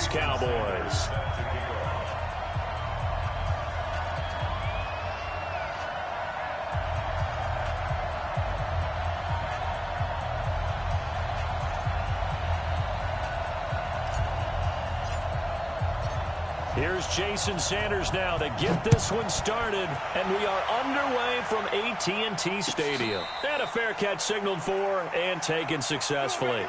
Dallas Cowboys. Here's Jason Sanders now to get this one started, and we are underway from AT&T Stadium. And a fair catch signaled for and taken successfully.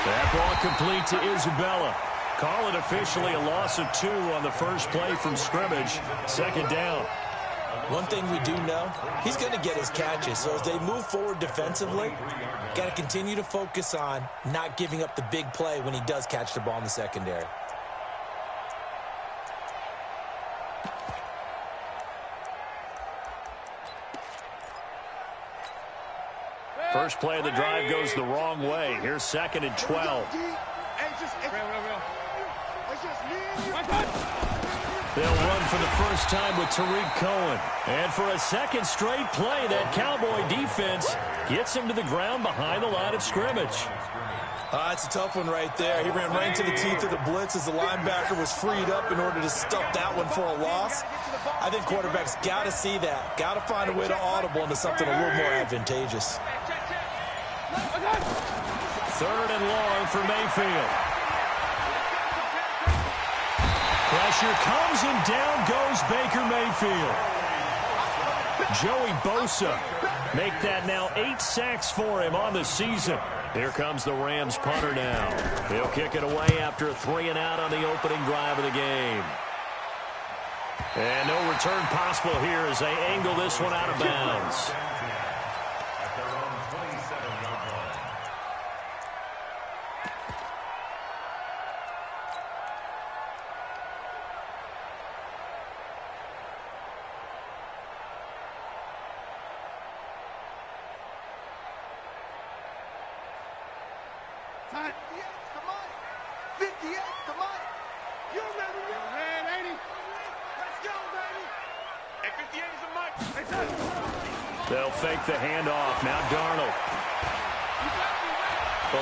That ball complete to Isabella. Call it officially a loss of 2 on the first play from scrimmage. Second down. One thing we do know, he's going to get his catches. So as they move forward defensively, got to continue to focus on not giving up the big play when he does catch the ball in the secondary. First play of the drive goes the wrong way. Here's 2nd and 12. They'll run for the first time with Tariq Cohen. And for a second straight play, that Cowboy defense gets him to the ground behind the line of scrimmage. It's a tough one right there. He ran right into the teeth of the blitz as the linebacker was freed up in order to stuff that one for a loss. I think quarterbacks got to see that. Got to find a way to audible into something a little more advantageous. 3rd and long for Mayfield. Pressure comes and down goes Baker Mayfield. Joey Bosa make that now 8 sacks for him on the season. Here comes the Rams punter now. He'll kick it away after a 3-and-out on the opening drive of the game. And no return possible here as they angle this one out of bounds. They'll fake the handoff. Now Darnold.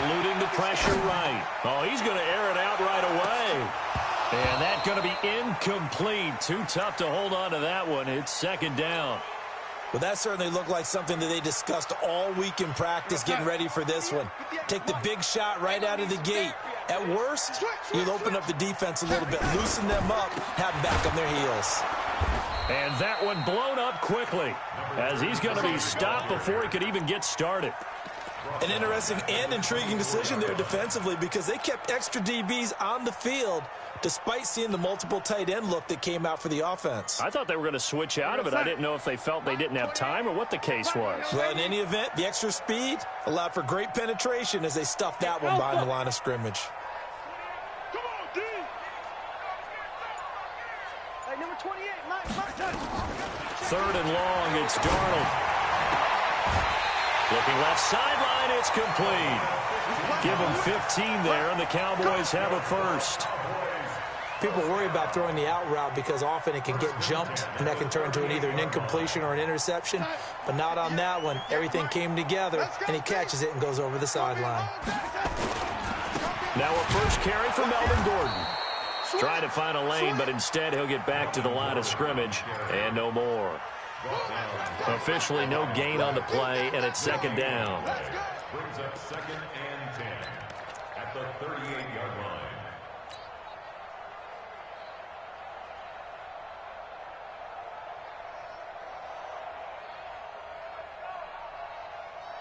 Eluding the pressure right. Oh, he's going to air it out right away. And that's going to be incomplete. Too tough to hold on to that one. It's 2nd down. Well, that certainly looked like something that they discussed all week in practice getting ready for this one. Take the big shot right out of the gate. At worst, you'll open up the defense a little bit, loosen them up, have them back on their heels. And that one blown up quickly as he's going to be stopped before he could even get started. An interesting and intriguing decision there defensively because they kept extra DBs on the field despite seeing the multiple tight end look that came out for the offense. I thought they were going to switch out of it. I didn't know if they felt they didn't have time or what the case was. Well, in any event, the extra speed allowed for great penetration as they stuffed that one behind the line of scrimmage. Number 28, Mike. 3rd and long, it's Darnold. Looking left sideline, it's complete. Give him 15 there, and the Cowboys have a first. People worry about throwing the out route because often it can get jumped, and that can turn into either an incompletion or an interception. But not on that one. Everything came together, and he catches it and goes over the sideline. Now a first carry for Melvin Gordon. Trying to find a lane, but instead he'll get back to the line of scrimmage and no more. Officially no gain on the play, and it's 2nd down. Brings up 2nd and 10 at the 38-yard line.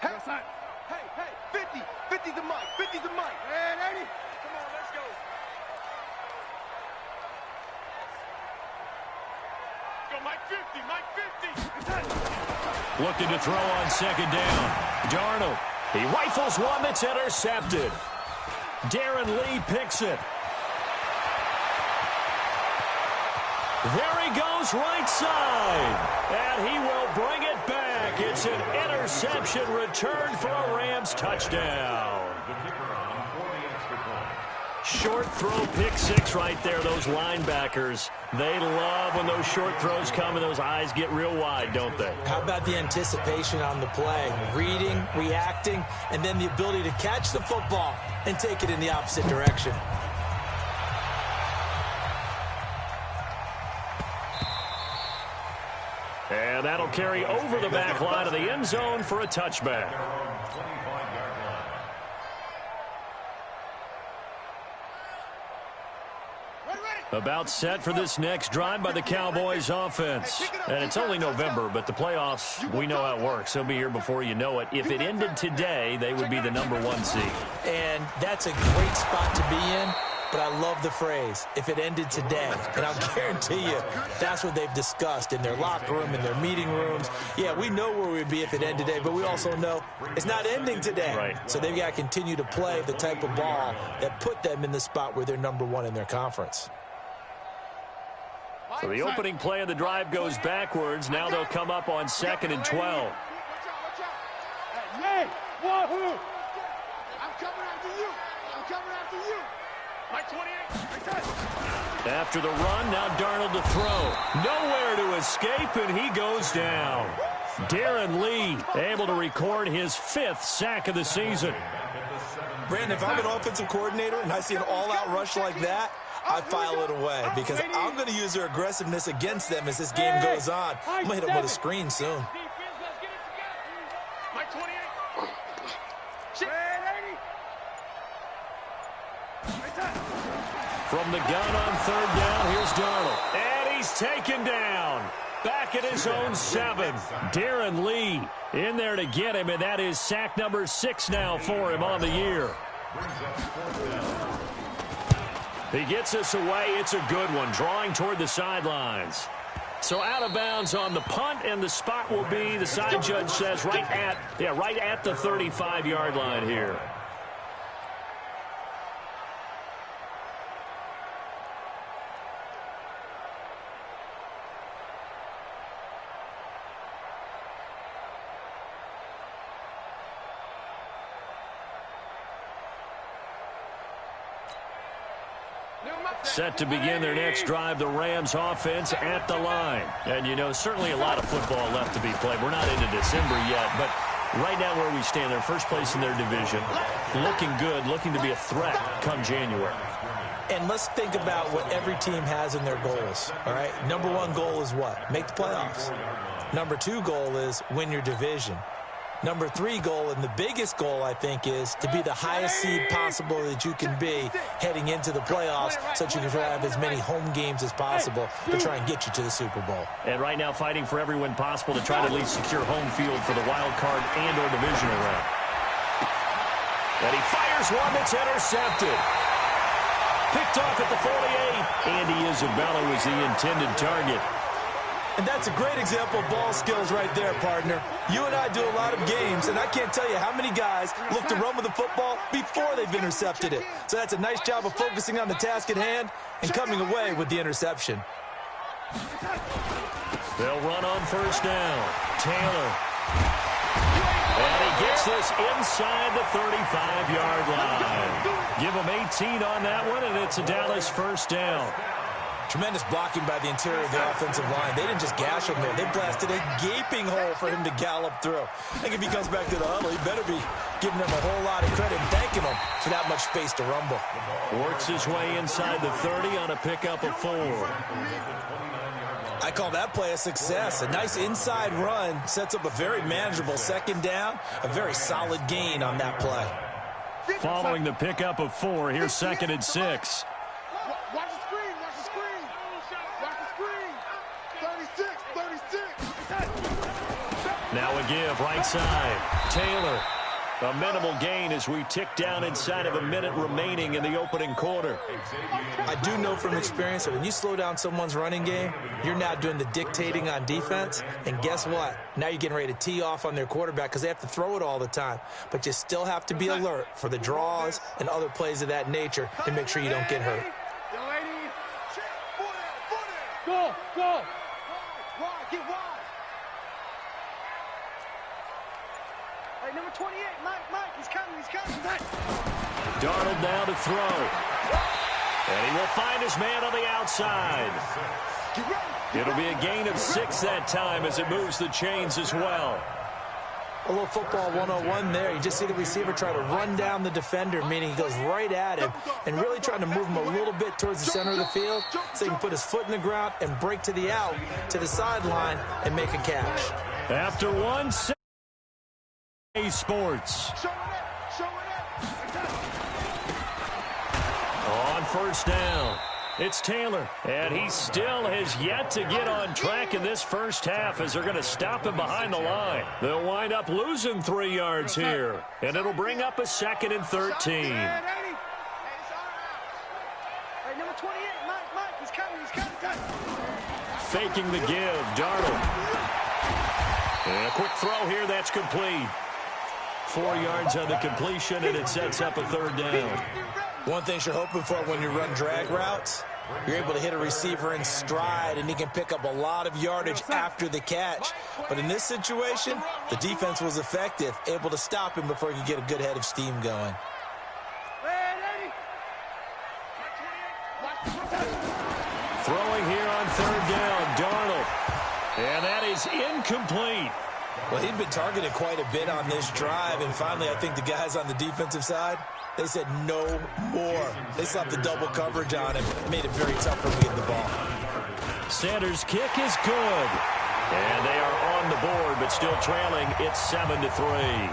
Hey, 50. 50 the mic. 50 the mic. Man, 80. Come on, let's go. Go, Mike 50. Mike 50. Looking to throw on 2nd down. Darnold He rifles one that's intercepted. Darren Lee picks it. There he goes right side. And he will bring it back. It's an interception returned for a Rams touchdown. Short throw, pick six right there. Those linebackers, they love when those short throws come and those eyes get real wide, don't they? How about the anticipation on the play? Reading, reacting, and then the ability to catch the football and take it in the opposite direction. And that'll carry over the back line of the end zone for a touchback. About set for this next drive by the Cowboys offense. And it's only November, but the playoffs, we know how it works. They'll be here before you know it. If it ended today, they would be the #1 seed. And that's a great spot to be in, but I love the phrase, if it ended today. And I'll guarantee you, that's what they've discussed in their locker room, in their meeting rooms. Yeah, we know where we'd be if it ended today, but we also know it's not ending today. Right. So they've got to continue to play the type of ball that put them in the spot where they're #1 in their conference. So the opening play of the drive goes backwards. Now they'll come up on 2nd and 12. Hey, wahoo! I'm coming after you. I'm coming after you. Mike 28. After the run, now Darnold to throw. Nowhere to escape, and he goes down. Darren Lee able to record his 5th sack of the season. Brandon, if I'm an offensive coordinator and I see an all-out rush like that, I file it away because I'm going to use their aggressiveness against them as this game goes on. I'm going to hit them with a screen soon. Mike 28. From the gun on 3rd down, here's Darnold. And he's taken down. Back at his own 7. Darren Lee in there to get him, and that is sack number 6 now for him on the year. He gets us away. It's a good one, drawing toward the sidelines. So out of bounds on the punt, and the spot will be, the side judge says, right at the 35-yard line here. Set to begin their next drive, the Rams offense at the line. And, you know, certainly a lot of football left to be played. We're not into December yet, but right now where we stand, they're first place in their division. Looking good, looking to be a threat come January. And let's think about what every team has in their goals, all right? #1 goal is what? Make the playoffs. #2 goal is win your division. #3 goal, and the biggest goal, I think, is to be the highest seed possible that you can be heading into the playoffs so that you can have as many home games as possible to try and get you to the Super Bowl. And right now fighting for every win possible to try to at least secure home field for the wild card and or divisional round. And he fires one that's intercepted. Picked off at the 48. Andy Isabella was the intended target. And that's a great example of ball skills right there, partner. You and I do a lot of games, and I can't tell you how many guys look to run with the football before they've intercepted it. So that's a nice job of focusing on the task at hand and coming away with the interception. They'll run on 1st down. Taylor. And he gets this inside the 35-yard line. Give him 18 on that one, and it's a Dallas 1st down. Tremendous blocking by the interior of the offensive line. They didn't just gash him there. They blasted a gaping hole for him to gallop through. I think if he comes back to the huddle, he better be giving them a whole lot of credit and thanking them for that much space to rumble. Works his way inside the 30 on a pickup of 4. I call that play a success. A nice inside run sets up a very manageable 2nd down, a very solid gain on that play. Following the pickup of 4, here's 2nd and 6. Watch the screen. Watch the screen. Watch the screen. 36. Now a give, right side. Taylor A minimal gain as we tick down inside of a minute remaining in the opening quarter. I do know from experience that when you slow down someone's running game, you're now doing the dictating on defense. And guess what? Now you're getting ready to tee off on their quarterback because they have to throw it all the time. But you still have to be alert for the draws and other plays of that nature and make sure you don't get hurt. Go, go. Wide, get wide. Hey, number 28, Mike, he's coming. Darnold now to throw. And he will find his man on the outside. It'll be a gain of 6 that time as it moves the chains as well. A little football 101 there. You just see the receiver try to run down the defender, meaning he goes right at him and really trying to move him a little bit towards the center of the field so he can put his foot in the ground and break to the out, to the sideline, and make a catch. After 1 second, Sports. On first down, it's Taylor, and he still has yet to get on track in this first half as they're going to stop him behind the line. They'll wind up losing 3 yards here, and it'll bring up a 2nd and 13. Hey, number 28, Mike, he's coming. Faking the give, Darnold. And a quick throw here, that's complete. 4 yards on the completion, and it sets up a 3rd down. One thing you're hoping for when you run drag routes, you're able to hit a receiver in stride, and he can pick up a lot of yardage after the catch. But in this situation, the defense was effective, able to stop him before he could get a good head of steam going. Throwing here on 3rd down, Darnold. And that is incomplete. Well, he'd been targeted quite a bit on this drive, and finally I think the guys on the defensive side, they said no more. They slapped the double coverage on him, made it very tough for him to get the ball. Sanders' kick is good. And they are on the board, but still trailing. It's 7-3.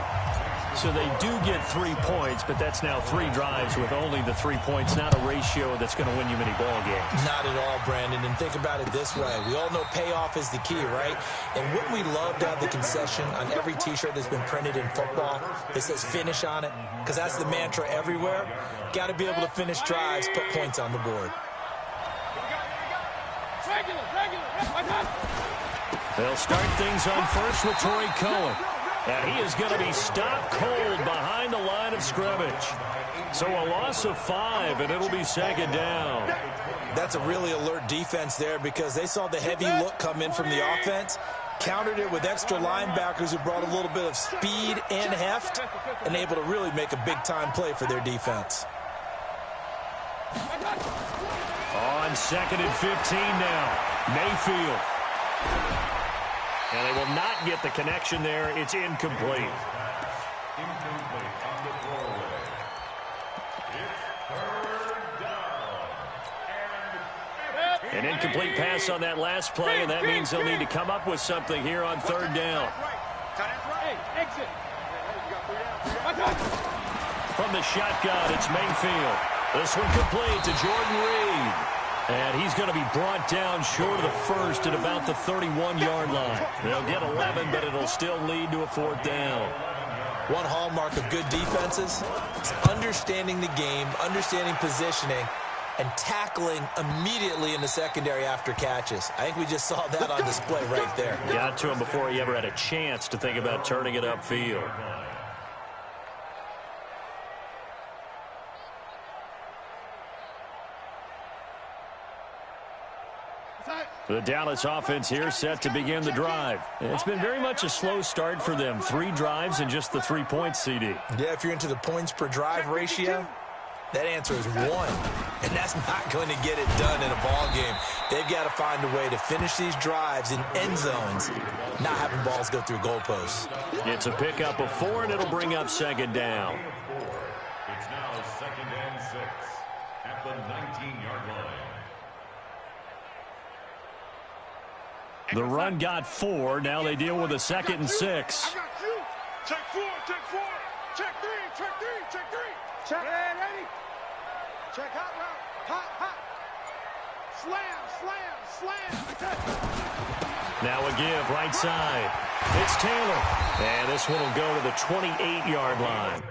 So they do get 3 points, but that's now 3 drives with only the 3 points, not a ratio that's going to win you many ball games. Not at all, Brandon. And think about it this way. We all know payoff is the key, right? And wouldn't we love to have the concession on every T-shirt that's been printed in football that says finish on it? Because that's the mantra everywhere. Got to be able to finish drives, put points on the board. They'll start things on first with Troy Cohen. And he is going to be stopped cold behind the line of scrimmage. So a loss of 5, and it'll be 2nd down. That's a really alert defense there because they saw the heavy look come in from the offense, countered it with extra linebackers who brought a little bit of speed and heft, and able to really make a big-time play for their defense. On 2nd and 15 now, Mayfield. And they will not get the connection there. It's incomplete. Incomplete on the throwaway. It's 3rd down. An incomplete pass on that last play, and that means they'll need to come up with something here on 3rd down. From the shotgun, it's Mayfield. This one complete to Jordan Reed. And he's going to be brought down short of the first at about the 31-yard line. They'll get 11, but it'll still lead to a 4th down. One hallmark of good defenses is understanding the game, understanding positioning, and tackling immediately in the secondary after catches. I think we just saw that on display right there. Got to him before he ever had a chance to think about turning it upfield. The Dallas offense here set to begin the drive. It's been very much a slow start for them. 3 drives and just the 3 points, CD. Yeah, if you're into the points per drive ratio, that answer is 1. And that's not going to get it done in a ball game. They've got to find a way to finish these drives in end zones, not having balls go through goalposts. It's a pickup of 4, and it'll bring up 2nd down. It's now 2nd and 6 at the 19-yard line. The run got 4. Now they deal with a 2nd and 6. I got you. Check 4, check 4. Check 3, check 3, check 3. Check. Ready. Check hot route. Hot, hot. Slam, slam, slam. Now a give right side. It's Taylor. And this one will go to the 28-yard line.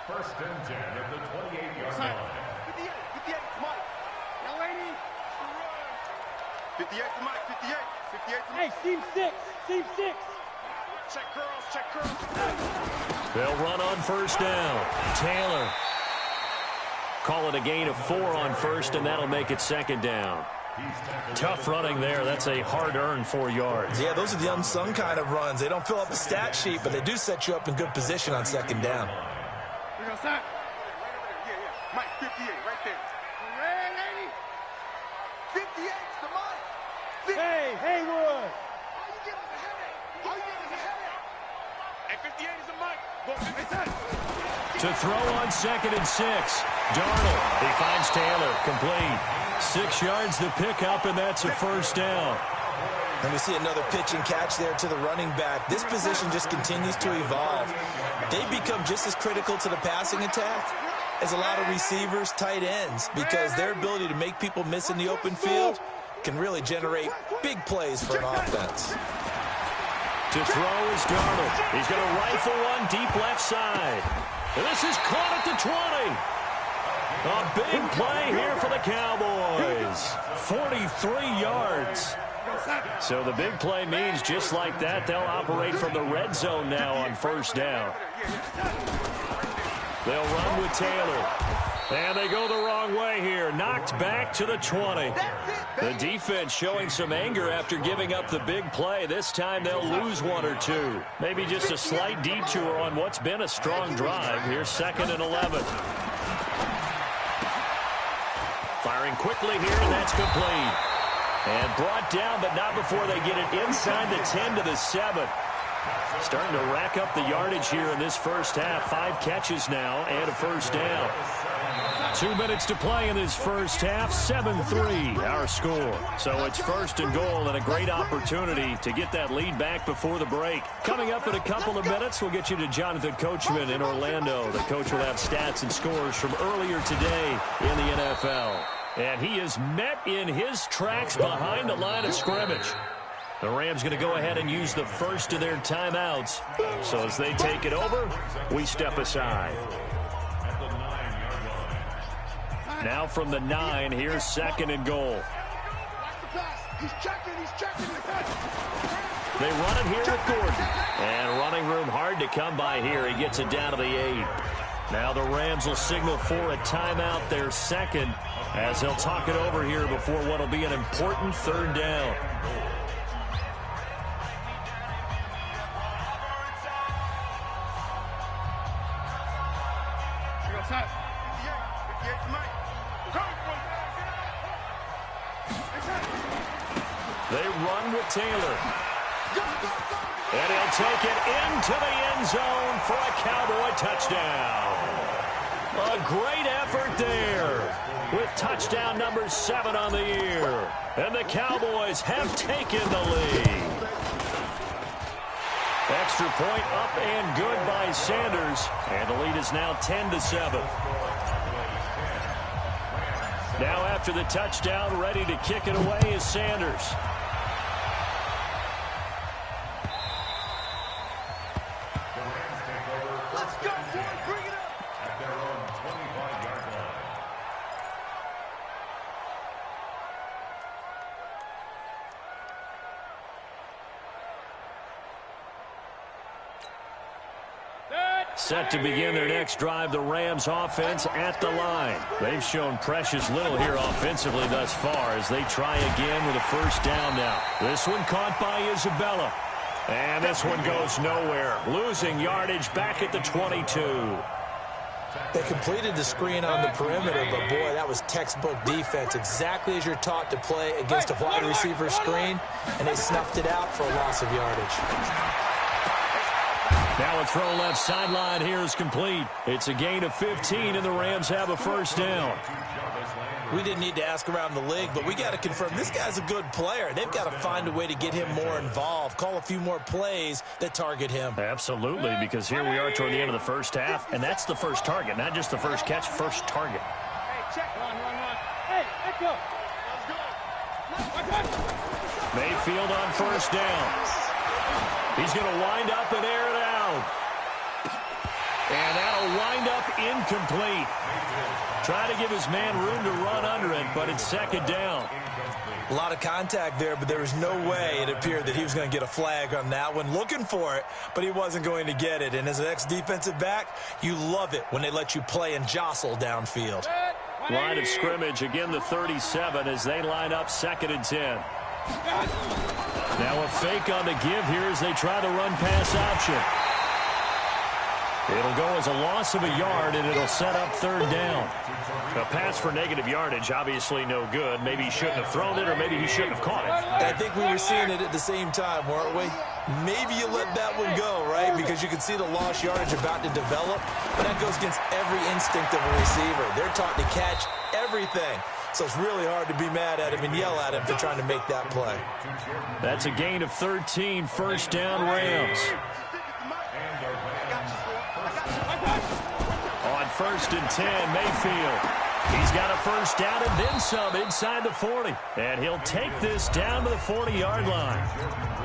First and 10 at the 28-yard line. 58 to Mike. Now, lady. 58 to Mike. 58. 58 to Mike. Hey, team 6. Team 6. Check girls. Check girls. They'll run on first down. Taylor. Call it a gain of 4 on first, and that'll make it second down. Tough running there. That's a hard-earned 4 yards. Yeah, those are the unsung kind of runs. They don't fill up the stat sheet, but they do set you up in good position on second down. We're going to start. Right over there. Yeah. Mike, 58, right there. Ready? 58 to Mike. Hey, Haywood. All you get is a headache. All you get is a headache. And 58 is a Mike. Go 57. To throw on second and 6. Darnold. He finds Taylor. Complete. 6 yards the pickup, and that's a first down. And we see another pitch and catch there to the running back. This position just continues to evolve. They become just as critical to the passing attack as a lot of receivers, tight ends, because their ability to make people miss in the open field can really generate big plays for an offense. To throw is Darnold. He's going to rifle one deep left side. And this is caught at the 20. A big play here for the Cowboys. 43 yards. So the big play means just like that, they'll operate from the red zone now on first down. They'll run with Taylor. And they go the wrong way here. Knocked back to the 20. The defense showing some anger after giving up the big play. This time they'll lose 1 or 2. Maybe just a slight detour on what's been a strong drive. Here's second and 11. Firing quickly here, and that's complete. And brought down, but not before they get it inside the 10 to the 7. Starting to rack up the yardage here in this first half. 5 catches now and a first down. 2 minutes to play in this first half. 7-3 our score. So it's first and goal and a great opportunity to get that lead back before the break. Coming up in a couple of minutes, we'll get you to Jonathan Coachman in Orlando. The coach will have stats and scores from earlier today in the NFL. And he is met in his tracks behind the line of scrimmage. The Rams going to go ahead and use the first of their timeouts. So as they take it over, we step aside. Now from the 9, here's second and goal. He's checking. They run it here with Gordon. And running room hard to come by here. He gets it down to the 8. Now the Rams will signal for a timeout, their second, as they'll talk it over here before what will be an important third down. They run with Taylor. And he'll take it into the end zone for a Cowboy touchdown. A great effort there with touchdown number 7 on the year. And the Cowboys have taken the lead. Extra point up and good by Sanders. And the lead is now 10-7. Now after the touchdown, ready to kick it away is Sanders. Let's go, boy. Bring it up. At their own 25-yard line. Set to begin their next drive, the Rams offense at the line. They've shown precious little here offensively thus far as they try again with a first down now. This one caught by Isabella. And this one goes nowhere. Losing yardage back at the 22. They completed the screen on the perimeter, but boy, that was textbook defense. Exactly as you're taught to play against a wide receiver screen, and they snuffed it out for a loss of yardage. Now a throw left sideline here is complete. It's a gain of 15, and the Rams have a first down. We didn't need to ask around the league, but we got to confirm this guy's a good player. They've got to find a way to get him more involved, call a few more plays that target him. Absolutely, because here we are toward the end of the first half, and that's the first target, not just the first catch, first target. Hey, check. Run. Hey, let's go. Mayfield on first down. He's going to wind up and air it out. And that'll wind up incomplete. Try to give his man room to run under it, but it's second down. A lot of contact there, but there was no way it appeared that he was going to get a flag on that one. Looking for it, but he wasn't going to get it. And as an ex-defensive back, you love it when they let you play and jostle downfield. Line of scrimmage, again the 37 as they line up 2nd and 10. Now a fake on the give here as they try the run-pass option. It'll go as a loss of a yard, and it'll set up 3rd down. A pass for negative yardage, obviously no good. Maybe he shouldn't have thrown it, or maybe he shouldn't have caught it. I think we were seeing it at the same time, weren't we? Maybe you let that one go, right? Because you can see the lost yardage about to develop, but that goes against every instinct of a receiver. They're taught to catch everything. So it's really hard to be mad at him and yell at him for trying to make that play. That's a gain of 13, first down Rams. On 1st and 10, Mayfield. He's got a first down and then some inside the 40. And he'll take this down to the 40-yard line.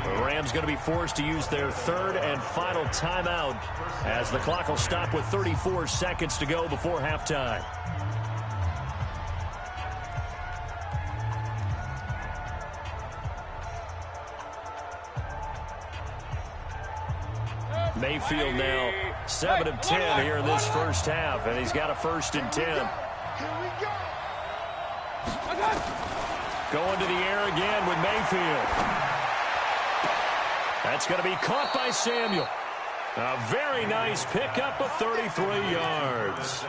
The Rams going to be forced to use their 3rd and final timeout as the clock will stop with 34 seconds to go before halftime. Mayfield now 7 of 10 here in this first half, and he's got a 1st and 10. Going to the air again with Mayfield. That's going to be caught by Samuel. A very nice pickup of 33 yards.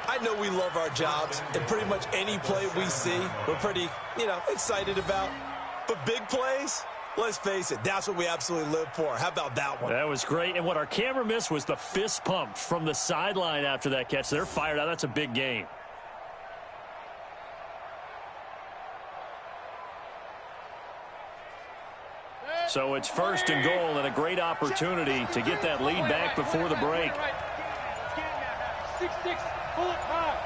I know we love our jobs, and pretty much any play we see, we're pretty, excited about. But big plays, let's face it, that's what we absolutely live for. How about that one? That was great. And what our camera missed was the fist pump from the sideline after that catch. They're fired out. That's a big gain. So it's 1st and goal and a great opportunity to get that lead back before the break. 6-6, bullet high.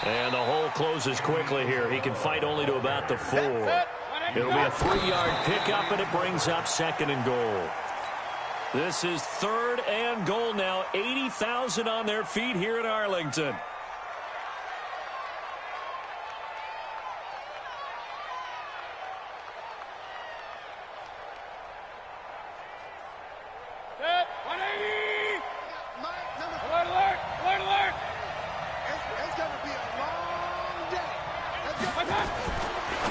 And the hole closes quickly here. He can fight only to about the 4. It'll be a 3-yard pickup, and it brings up 2nd and goal. This is 3rd and goal now. 80,000 on their feet here in Arlington.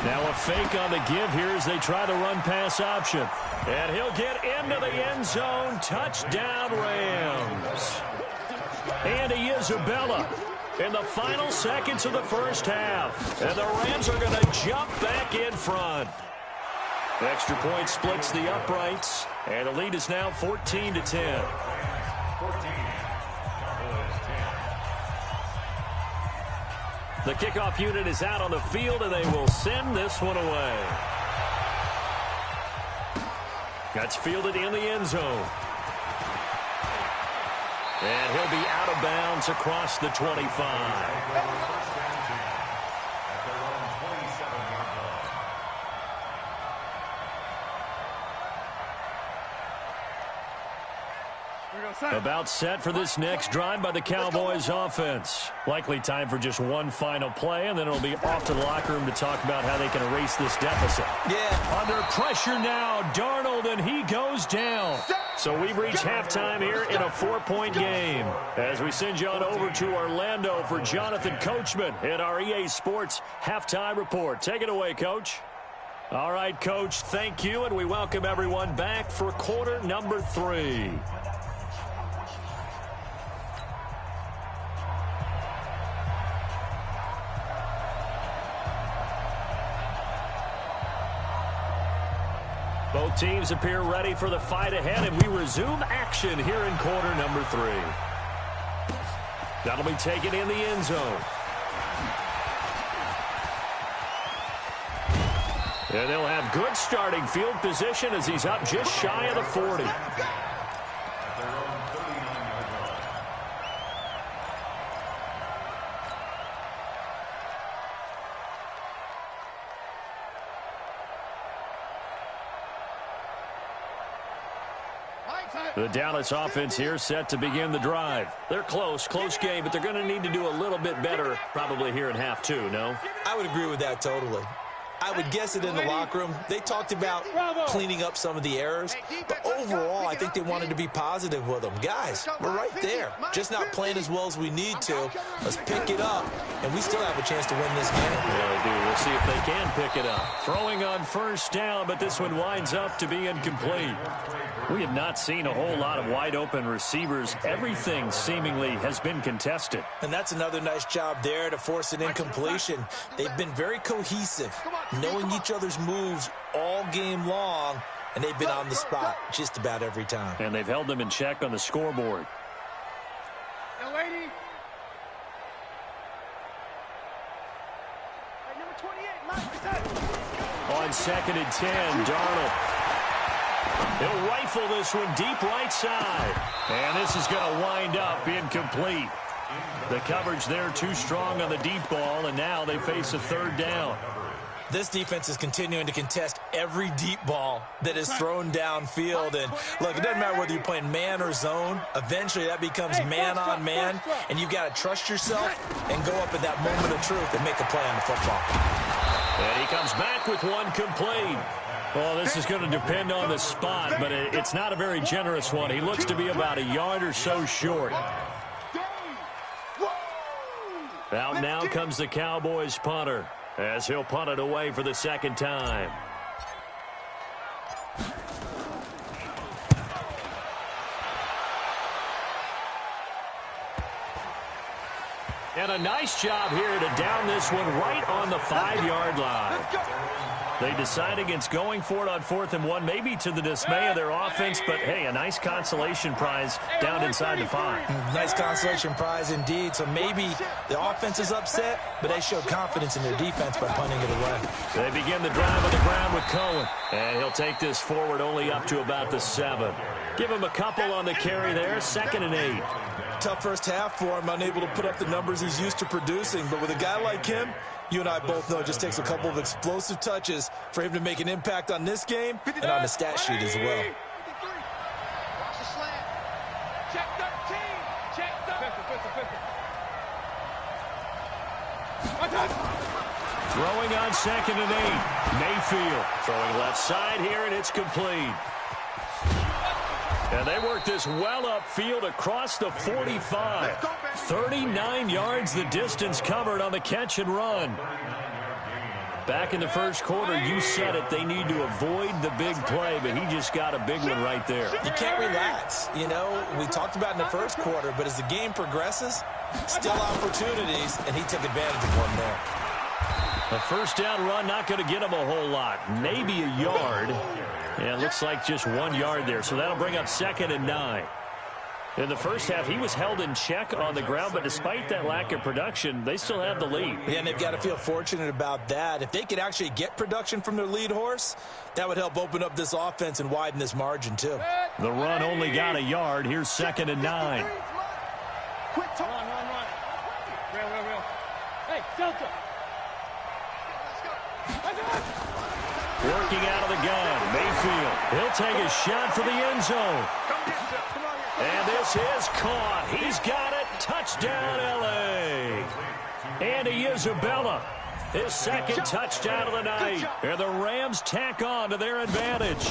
Now a fake on the give here as they try the run-pass option. And he'll get into the end zone. Touchdown, Rams. Andy Isabella in the final seconds of the first half. And the Rams are going to jump back in front. Extra point splits the uprights. And the lead is now 14-10. The kickoff unit is out on the field, and they will send this one away. That's fielded in the end zone. And he'll be out of bounds across the 25. About set for this next drive by the Cowboys offense. Likely time for just one final play, and then it'll be off to the locker room to talk about how they can erase this deficit. Yeah. Under pressure now, Darnold, and he goes down. So we've reached halftime here in a 4-point game. As we send you on over to Orlando for Jonathan Coachman in our EA Sports Halftime Report. Take it away, Coach. All right, Coach, thank you, and we welcome everyone back for quarter number 3. teams appear ready for the fight ahead, and we resume action here in quarter number 3. That'll be taken in the end zone. And they'll have good starting field position as he's up just shy of the 40. The Dallas offense here set to begin the drive. They're close game, but they're going to need to do a little bit better probably here in half 2, no? I would agree with that totally. I would guess it in the locker room. They talked about cleaning up some of the errors, but overall, I think they wanted to be positive with them. Guys, we're right there. Just not playing as well as we need to. Let's pick it up, and we still have a chance to win this game. Yeah, they do. We'll see if they can pick it up. Throwing on first down, but this one winds up to be incomplete. We have not seen a whole lot of wide-open receivers. Everything seemingly has been contested. And that's another nice job there to force an incompletion. They've been very cohesive, knowing each other's moves all game long, and they've been on the spot just about every time. And they've held them in check on the scoreboard. Young lady. Hey, number 28, Mike. On 2nd and 10, Darnold. He'll rifle this one deep right side. And this is going to wind up incomplete. The coverage there too strong on the deep ball, and now they face a 3rd down. This defense is continuing to contest every deep ball that is thrown downfield. And, look, it doesn't matter whether you're playing man or zone. Eventually, that becomes man-on-man, and you've got to trust yourself and go up at that moment of truth and make a play on the football. And he comes back with one complete. Well, this is going to depend on the spot, but it's not a very generous one. He looks to be about a yard or so short. Out now comes the Cowboys punter, as he'll punt it away for the 2nd time. And a nice job here to down this one right on the 5-yard line. They decide against going for it on 4th and 1, maybe to the dismay of their offense, but, hey, a nice consolation prize down inside the 5. Nice consolation prize indeed. So maybe the offense is upset, but they showed confidence in their defense by punting it away. They begin the drive on the ground with Cohen, and he'll take this forward only up to about the 7. Give him a couple on the carry there, 2nd and 8. Tough first half for him, unable to put up the numbers he's used to producing, but with a guy like him, you and I both know it just takes a couple of explosive touches for him to make an impact on this game and on the stat sheet as well. Watch the slant. Check 13. Check 13. Throwing on 2nd and 8. Mayfield throwing left side here, and it's complete. And they work this well upfield across the 45. 39 yards the distance covered on the catch and run. Back in the first quarter, you said it, they need to avoid the big play, but he just got a big one right there. You can't relax. You know, we talked about in the first quarter, but as the game progresses, still opportunities, and he took advantage of one there. A first down run, not going to get him a whole lot. Maybe a yard. Yeah, it looks like just 1 yard there, so that'll bring up 2nd and 9. In the first half, he was held in check on the ground, but despite that lack of production, they still have the lead. Yeah, and they've got to feel fortunate about that. If they could actually get production from their lead horse, that would help open up this offense and widen this margin, too. The run only got a yard. Here's 2nd and 9. Run. Real. Hey, Delta. Working out of the gun, Mayfield. He'll take a shot for the end zone. And this is caught. He's got it. Touchdown, L.A. Andy Isabella, his 2nd touchdown of the night. And the Rams tack on to their advantage.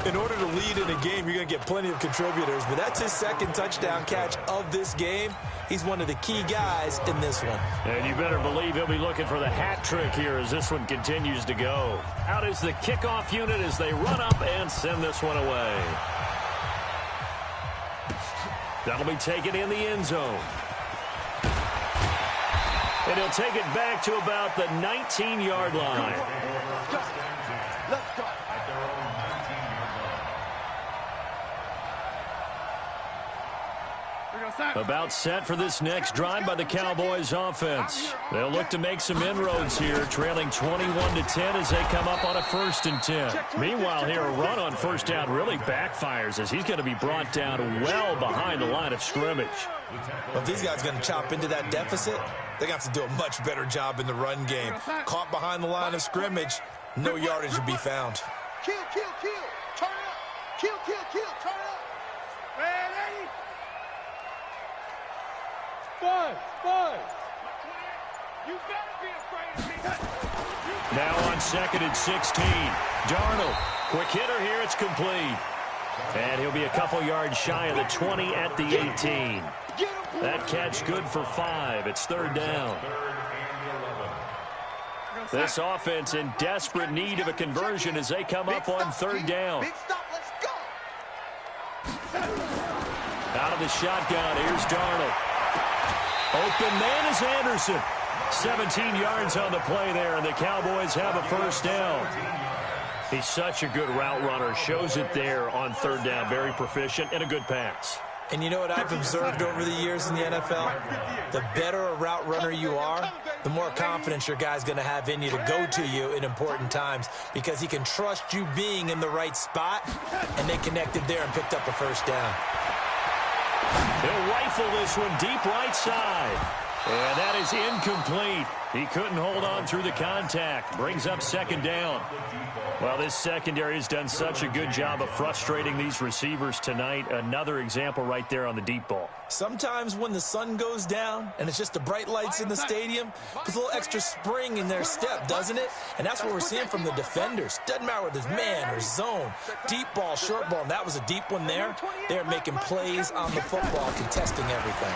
In order to lead in a game, you're going to get plenty of contributors, but that's his 2nd touchdown catch of this game. He's one of the key guys in this one. And you better believe he'll be looking for the hat trick here as this one continues to go. Out is the kickoff unit as they run up and send this one away. That'll be taken in the end zone. And he'll take it back to about the 19-yard line. About set for this next drive by the Cowboys offense. They'll look to make some inroads here, trailing 21-10 as they come up on a 1st and 10. Meanwhile, here a run on first down really backfires as he's going to be brought down well behind the line of scrimmage. Well, if these guys are going to chop into that deficit, they're going to have to do a much better job in the run game. Caught behind the line of scrimmage, no yardage will be found. Kill, kill, kill. Turn it up. Kill, kill, kill. Turn it up. Ready? 5. You better be afraid of me. Now on 2nd and 16. Darnold, quick hitter here, it's complete. And he'll be a couple yards shy of the 20 at the 18. That catch good for 5. It's 3rd down. This offense in desperate need of a conversion as they come up on 3rd down. Big stop, let's go. Out of the shotgun, here's Darnold. Open man is Anderson. 17 yards on the play there, and the Cowboys have a 1st down. He's such a good route runner. Shows it there on 3rd down. Very proficient and a good pass. And you know what I've observed over the years in the NFL? The better a route runner you are, the more confidence your guy's going to have in you to go to you in important times because he can trust you being in the right spot, and they connected there and picked up a 1st down. He'll rifle this one deep right side. And that is incomplete. He couldn't hold on through the contact. Brings up 2nd down. Well, this secondary has done such a good job of frustrating these receivers tonight. Another example right there on the deep ball. Sometimes when the sun goes down and it's just the bright lights in the stadium, puts a little extra spring in their step, doesn't it? And that's what we're seeing from the defenders. Doesn't matter whether it's man or zone, deep ball, short ball. And that was a deep one there. They're making plays on the football, contesting everything.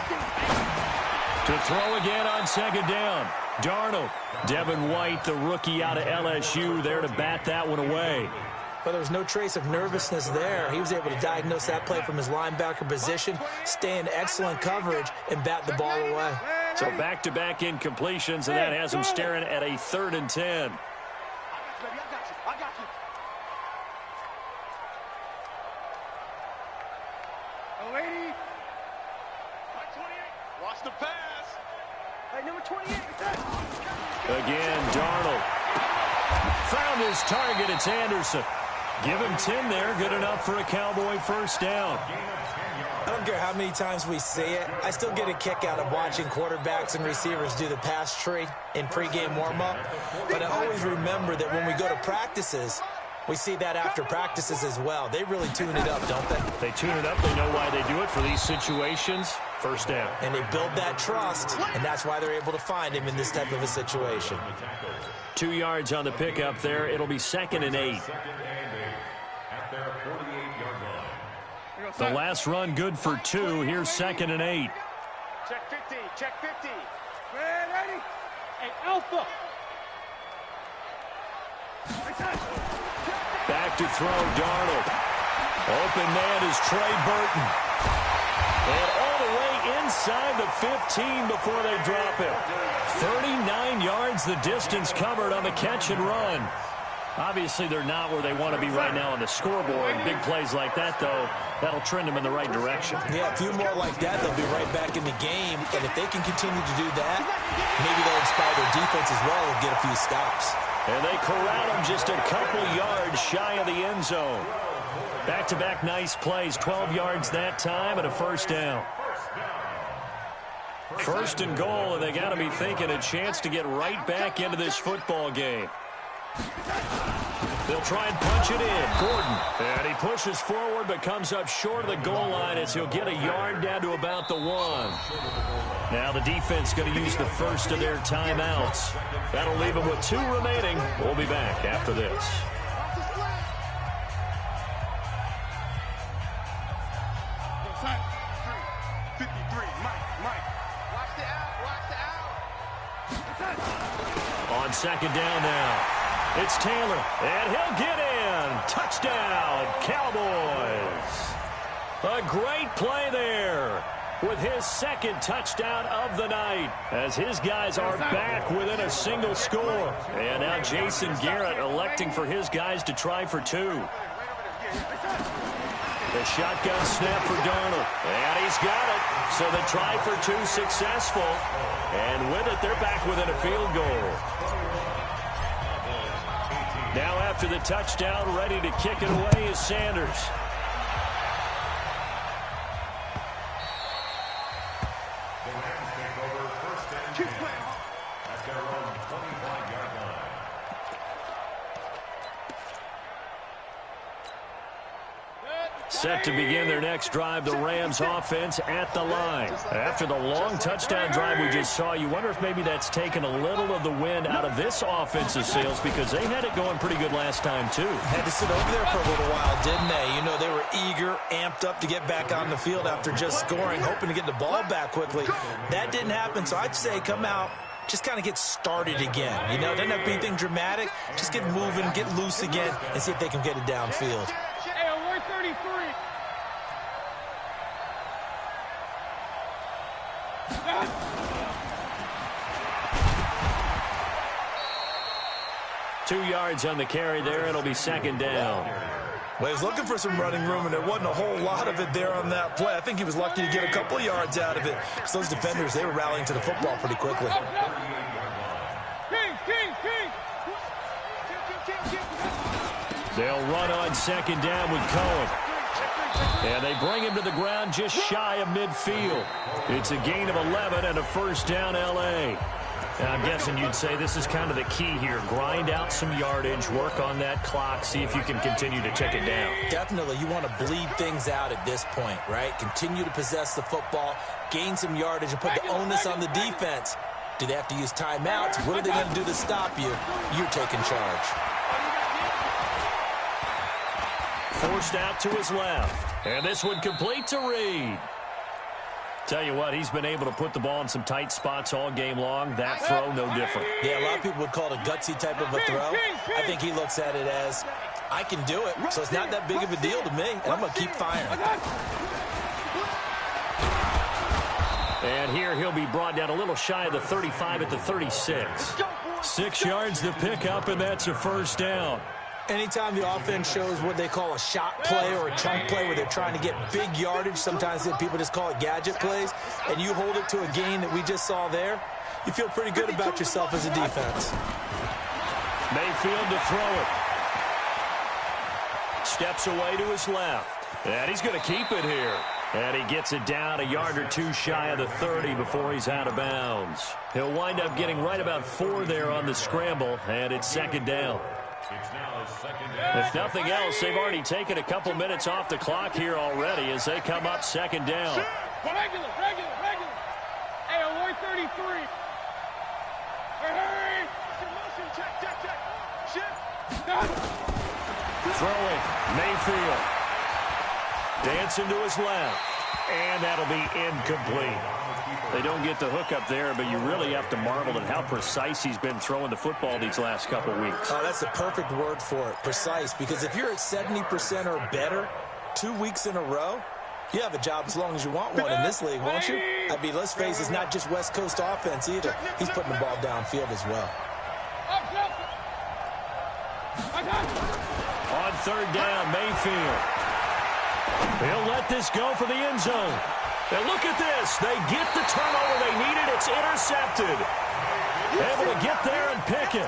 To throw again on 2nd down. Darnold. Devin White, the rookie out of LSU, there to bat that one away. Well, there was no trace of nervousness there. He was able to diagnose that play from his linebacker position, stay in excellent coverage, and bat the ball away. So back-to-back incompletions, and that has him staring at a 3rd and 10. I got you. Oh, lady. 28. Watch the pass. Hey, number 28. Again, Darnold. Found his target. It's Anderson. Give him 10 there. Good enough for a Cowboy 1st down. I don't care how many times we say it. I still get a kick out of watching quarterbacks and receivers do the pass tree in pregame warm-up. But I always remember that when we go to practices, we see that after practices as well. They really tune it up, don't they? They tune it up. They know why they do it for these situations. 1st down. And they build that trust, and that's why they're able to find him in this type of a situation. 2 yards on the pickup there. It'll be 2nd and 8. The last run good for 2. Here's 2nd and 8. Check 50. Check 50. Ready? Hey, Alpha. Back to throw, Darnold. Open man is Trey Burton. And all the way inside the 15 before they drop him. 39 yards the distance covered on the catch and run. Obviously, they're not where they want to be right now on the scoreboard. Big plays like that, though, that'll trend them in the right direction. Yeah, a few more like that, they'll be right back in the game. And if they can continue to do that, maybe they'll inspire their defense as well and get a few stops. And they corral him just a couple yards shy of the end zone. Back-to-back nice plays, 12 yards that time and a 1st down. 1st and goal, and they got to be thinking a chance to get right back into this football game. They'll try and punch it in. Gordon. And he pushes forward but comes up short of the goal line as he'll get a yard down to about the 1. Now the defense going to use the first of their timeouts. That'll leave them with 2 remaining. We'll be back after this. On 2nd down now. It's Taylor, and he'll get in. Touchdown, Cowboys. A great play there with his 2nd touchdown of the night as his guys are back within a single score. And now Jason Garrett electing for his guys to try for 2. The shotgun snap for Darnold. And he's got it. So the try for two successful. And with it, they're back within a field goal. Now after the touchdown, ready to kick it away is Sanders. The Rams take over first and 10 at their own 25-yard line. Set to begin their next drive, the Rams offense at the line. After the long touchdown drive we just saw, you wonder if maybe that's taken a little of the wind out of this offensive sails because they had it going pretty good last time too. Had to sit over there for a little while, didn't they? You know, they were eager, amped up to get back on the field after just scoring, hoping to get the ball back quickly. That didn't happen, so I'd say come out, just kind of get started again. You know, doesn't have to be anything dramatic. Just get moving, get loose again, and see if they can get it downfield. Hey, on 133. 2 yards on the carry there. It'll be second down. Well, he was looking for some running room, and there wasn't a whole lot of it there on that play. I think he was lucky to get a couple of yards out of it. Because those defenders, they were rallying to the football pretty quickly. They'll run on second down with Cohen. And they bring him to the ground just shy of midfield. It's a gain of 11 and a first down, L.A. Now, I'm guessing you'd say this is kind of the key here. Grind out some yardage, work on that clock, see if you can continue to tick it down. Definitely. You want to bleed things out at this point, right? Continue to possess the football, gain some yardage, and put the onus on the defense. Do they have to use timeouts? What are they going to do to stop you? You're taking charge. Forced out to his left. And this one complete to Reed. Tell you what, he's been able to put the ball in some tight spots all game long. That throw, no different. Yeah, a lot of people would call it a gutsy type of a throw. I think he looks at it as, I can do it, so it's not that big of a deal to me, and I'm going to keep firing. And here he'll be brought down a little shy of the 35 at the 36. 6 yards to pick up, and that's a first down. Anytime the offense shows what they call a shot play or a chunk play where they're trying to get big yardage, sometimes people just call it gadget plays, and you hold it to a gain that we just saw there, you feel pretty good about yourself as a defense. Mayfield to throw it. Steps away to his left. And he's going to keep it here. And he gets it down a yard or two shy of the 30 before he's out of bounds. He'll wind up getting right about 4 there on the scramble, and it's second down. If nothing else, they've already taken a couple minutes off the clock here already as they come up second down. Regular. Hey, on 133. Hurry. Check. Throwing, Mayfield. Dancing to his left. And that'll be incomplete. They don't get the hook up there, but you really have to marvel at how precise he's been throwing the football these last couple weeks. Oh, that's the perfect word for it, precise. Because if you're at 70% or better 2 weeks in a row, you have a job as long as you want one in this league, won't you? I mean, let's face it, it's not just West Coast offense either. He's putting the ball downfield as well. On third down, Mayfield. He'll let this go for the end zone. And look at this. They get the turnover they needed. It's intercepted. Able to get there and pick it.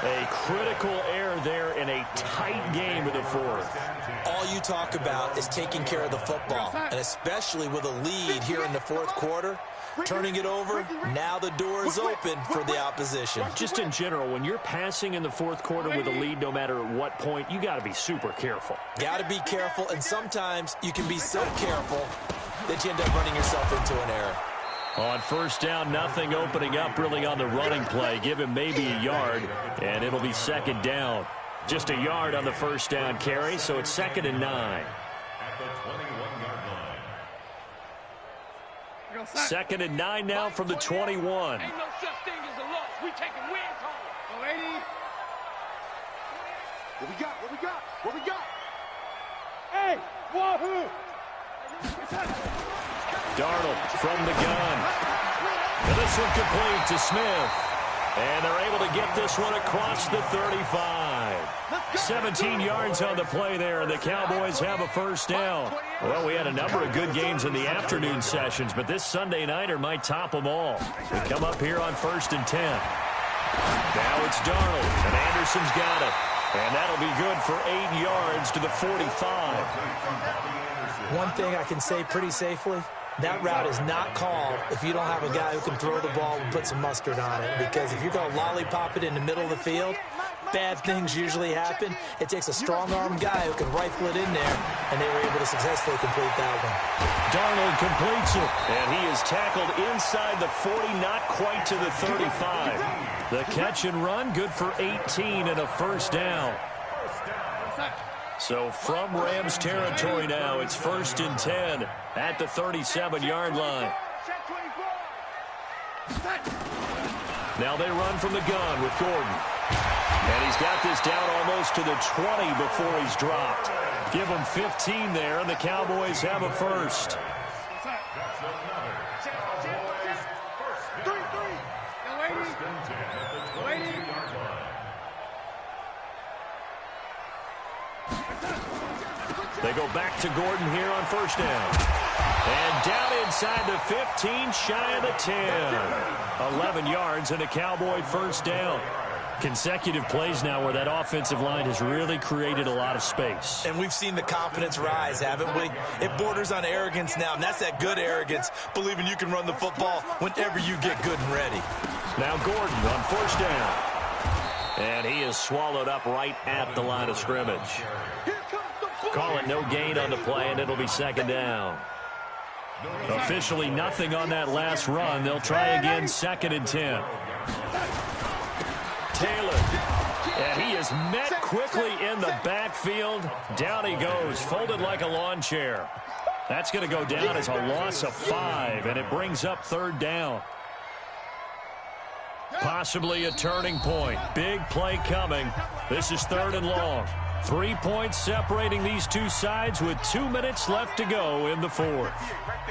A critical error there in a tight game in the fourth. All you talk about is taking care of the football, and especially with a lead here in the fourth quarter. Turning it over, now the door is open for the opposition. Just in general, when you're passing in the fourth quarter with a lead, no matter at what point, you got to be super careful. Got to be careful, and sometimes you can be so careful that you end up running yourself into an error. On first down, nothing opening up really on the running play. Give him maybe a yard, and it'll be second down. Just a yard on the first down carry, so it's 2nd and 9. At the 21-yard line. 2nd and 9 now from the 21. Ain't no such thing as a loss. We taking wins home. Lady. What we got? Hey, wahoo! Darnold from the gun. And this one complete to Smith. And they're able to get this one across the 35. 17 yards on the play there, and the Cowboys have a first down. Well, we had a number of good games in the afternoon sessions, but this Sunday nighter might top them all. We come up here on 1st and 10. Now it's Darnold, and Anderson's got it. And that'll be good for 8 yards to the 45. One thing I can say pretty safely, that route is not called if you don't have a guy who can throw the ball and put some mustard on it. Because if you're going to lollipop it in the middle of the field, bad things usually happen. It takes a strong-arm guy who can rifle it in there, and they were able to successfully complete that one. Darnold completes it, and he is tackled inside the 40, not quite to the 35. The catch and run, good for 18 and a first down. So from Rams territory now, it's 1st and 10 at the 37-yard line. Now they run from the gun with Gordon. And he's got this down almost to the 20 before he's dropped. Give him 15 there, and the Cowboys have a first. They go back to Gordon here on first down. And down inside the 15, shy of the 10. 11 yards and a Cowboy first down. Consecutive plays now where that offensive line has really created a lot of space. And we've seen the confidence rise, haven't we? It borders on arrogance now, and that's that good arrogance, believing you can run the football whenever you get good and ready. Now Gordon on first down. And he is swallowed up right at the line of scrimmage. Call it no gain on the play, and it'll be second down. Officially nothing on that last run. They'll try again, 2nd and 10. Taylor, and he is met quickly in the backfield. Down he goes, folded like a lawn chair. That's going to go down as a loss of 5, and it brings up 3rd down. Possibly a turning point. Big play coming. This is 3rd and long. 3 points separating these two sides with 2 minutes left to go in the 4th.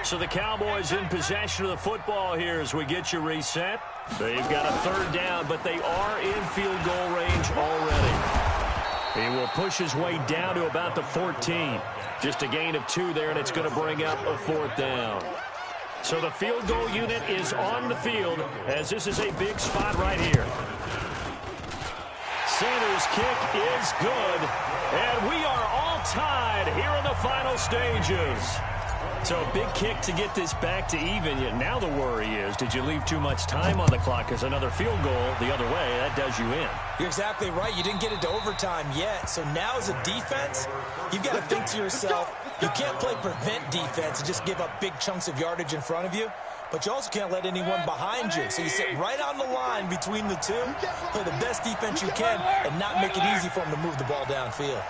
So the Cowboys in possession of the football here as we get you reset. They've got a 3rd down, but they are in field goal range already. He will push his way down to about the 14. Just a gain of 2 there, and it's going to bring up a 4th down. So the field goal unit is on the field as this is a big spot right here. Sanders' kick is good, and we are all tied here in the final stages. So a big kick to get this back to even. Yet now the worry is, did you leave too much time on the clock? Because another field goal the other way, that does you in. You're exactly right. You didn't get it to overtime yet. So now as a defense, you've got to think to yourself, you can't play prevent defense and just give up big chunks of yardage in front of you. But you also can't let anyone behind you. So you sit right on the line between the two, play the best defense you can, and not make it easy for them to move the ball downfield.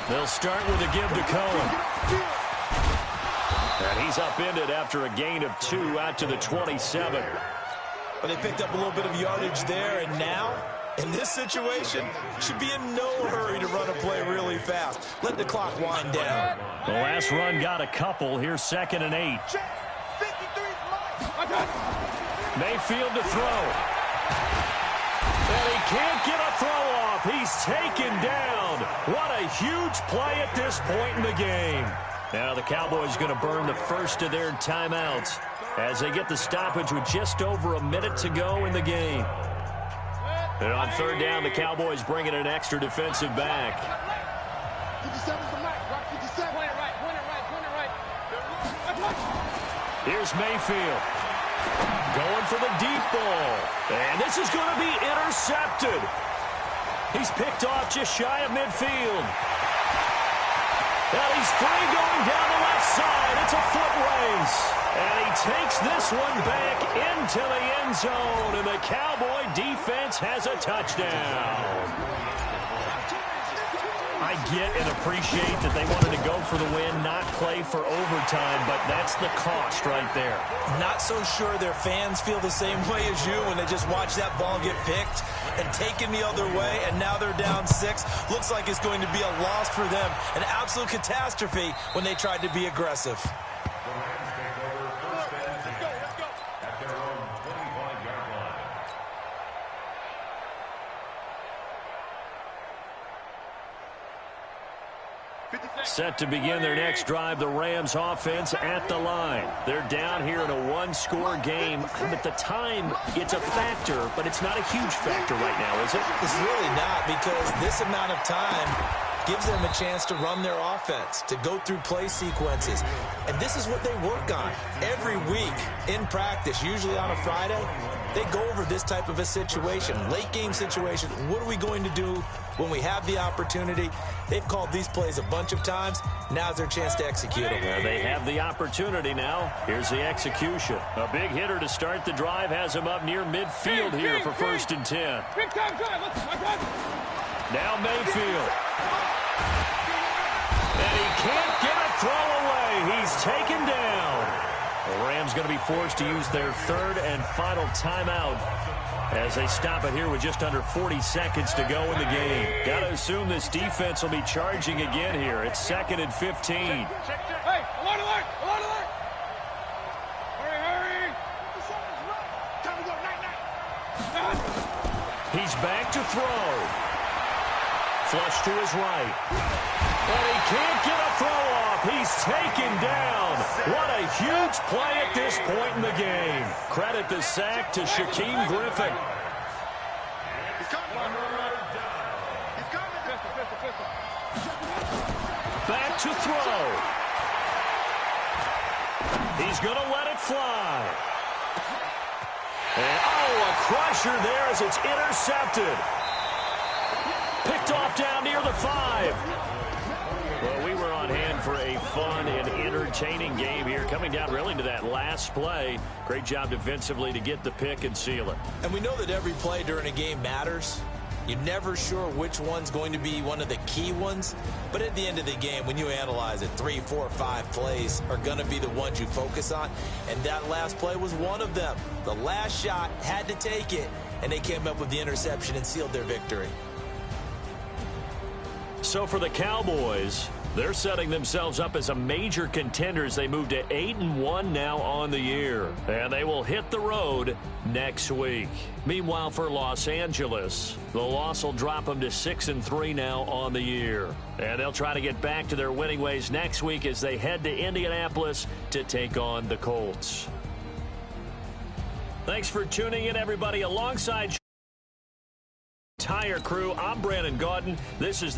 They'll start with a give to Cohen. And he's upended after a gain of 2 out to the 27. But they picked up a little bit of yardage there, and now, in this situation, should be in no hurry to run a play really fast. Let the clock wind down. The last run got a couple. Here's 2nd and 8. Mayfield to throw. And he can't get a throw off. He's taken down. What a huge play at this point in the game. Now the Cowboys going to burn the first of their timeouts as they get the stoppage with just over a minute to go in the game. And on 3rd down, the Cowboys bring in an extra defensive back. Here's Mayfield. Going for the deep ball. And this is going to be intercepted. He's picked off just shy of midfield. And he's free going down the left side. It's a foot race. And he takes this one back into the end zone. And the Cowboy defense has a touchdown. I get and appreciate that they wanted to go for the win, not play for overtime, but that's the cost right there. Not so sure their fans feel the same way as you when they just watch that ball get picked and taken the other way, and now they're down 6. Looks like it's going to be a loss for them. An absolute catastrophe when they tried to be aggressive. Set to begin their next drive, the Rams offense at the line. They're down here in a one-score game. At the time, it's a factor, but it's not a huge factor right now, is it? It's really not, because this amount of time gives them a chance to run their offense, to go through play sequences. And this is what they work on every week in practice, usually on a Friday. They go over this type of a situation, late game situation. What are we going to do when we have the opportunity? They've called these plays a bunch of times. Now's their chance to execute them. Well, they have the opportunity now. Here's the execution. A big hitter to start the drive has him up near midfield here for 1st and 10. Now Mayfield. And he can't get a throw away. He's taken down. The Rams going to be forced to use their 3rd and final timeout as they stop it here with just under 40 seconds to go in the game. Got to assume this defense will be charging again here. It's 2nd and 15. Hey, alert, alert, alert, alert. Hurry, hurry. Time to go, night. He's back to throw. Flush to his right. And he can't get a throw off. He's taken down. What a huge play at this point in the game. Credit the sack to Shaquem Griffin. Back to throw. He's going to let it fly. And, oh, a crusher there as it's intercepted. Picked off down near the 5. Well, we were on hand for a fun and entertaining game here, coming down really to that last play. Great job defensively to get the pick and seal it. And we know that every play during a game matters. You're never sure which one's going to be one of the key ones. But at the end of the game, when you analyze it, 3, 4, 5 plays are going to be the ones you focus on. And that last play was one of them. The last shot had to take it, and they came up with the interception and sealed their victory. So for the Cowboys, they're setting themselves up as a major contender as they move to 8-1 now on the year. And they will hit the road next week. Meanwhile, for Los Angeles, the loss will drop them to 6-3 now on the year. And they'll try to get back to their winning ways next week as they head to Indianapolis to take on the Colts. Thanks for tuning in, everybody. Alongside entire crew, I'm Brandon Gaudin. This is